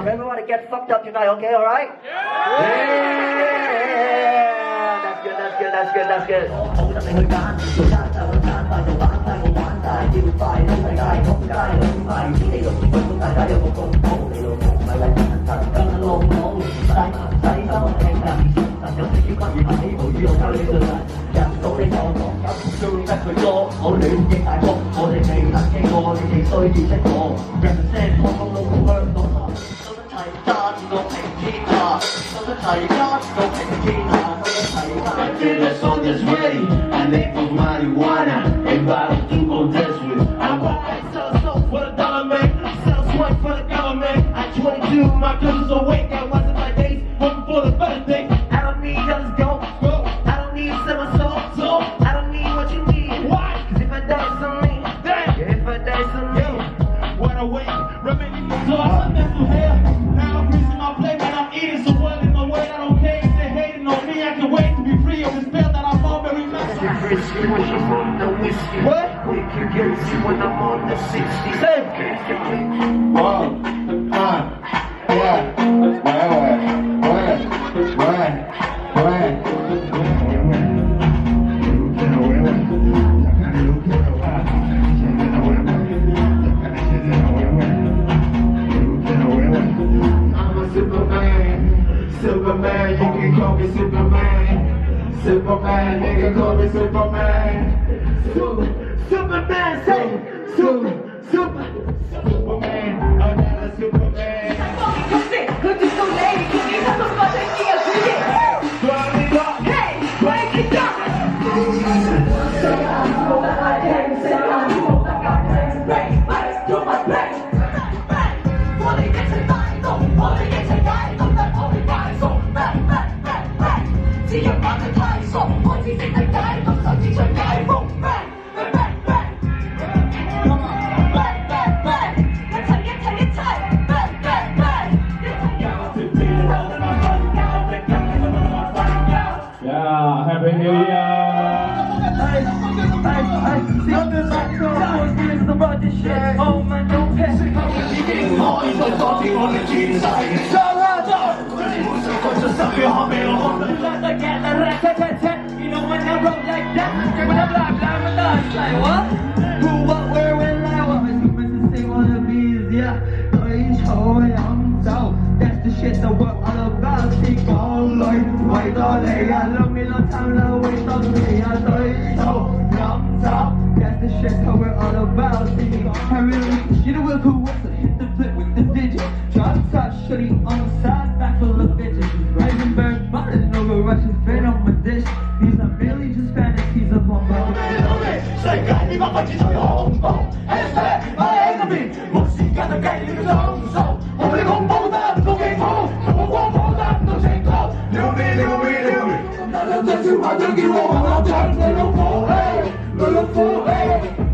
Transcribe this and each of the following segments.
Everyone to get fucked up tonight, okay, alright? Yeah! That's good, that's good, that's good, that's good. This song is ready, and they for marijuana. Everybody think on this with. I want I sell soap for the dollar man. I sell sweat for the government. At 22, my cousin's awake. I wasn't my days, hoping for the better day. I don't need others go. I don't need summer soul. I don't need what you need. Why? Cause if I die, it's on me. Damn. Yeah, if I die, it's on me. What a wait. Remaining the sauce, I'm mental hell. Now I'm greasing my plate, but I'm eating so well in my way. I don't care if they're hating on me. I can wait to be free of this spell that I'm on very much. Risky when you're on the whiskey. What? We can get you when I'm on the 60. Same. Wow. Yeah. I'm a Superman. Superman, you can call me Superman. Superman, nigga, call me Superman. Superman, say Superman, another Superman. Could you so late? Can you have some fun and see us with it? Hey, break it down. Yeah, Happy New Year! Oh man, don't pass it. You know when I roll like that, when I blah blah blah, it's like what? Who, what, where, when, like what? My supermen say wanna be easier. That's the shit that we're all about. Take all life, right all day. I love me long time, love wait on me. I know it's so long top. That's the shit that we're all about. I really, you know what cool was to hit the flip with the digit. Drop top, shorty on the side, back full of bitches. Reisenberg, bottom, no go Russian fit on my dish. These are really just fantasies of my mouth. 世界點解開始最恐怖 ？Hashtag my enemy， 冇時間去計你嘅總數，我哋恐怖得唔到幾好，我光火得唔到程度，撩你，大兩隻小馬將叫我橫流長，你老虎哎，你老虎哎，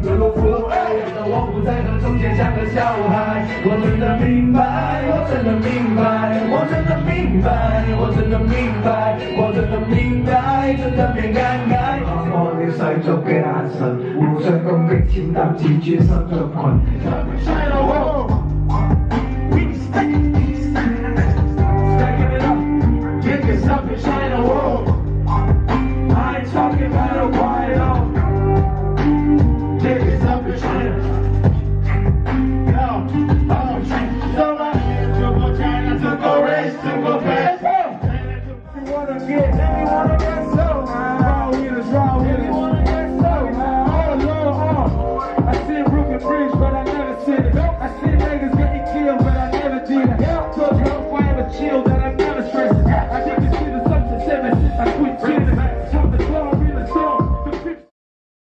你老虎哎，我不再能从前像个小孩，我真的明白，我真的明白，我真的明白，我真的明白，我真的明白，真的別尷尬。我哋世俗嘅眼神，互相攻擊，踐踏自尊，心着群。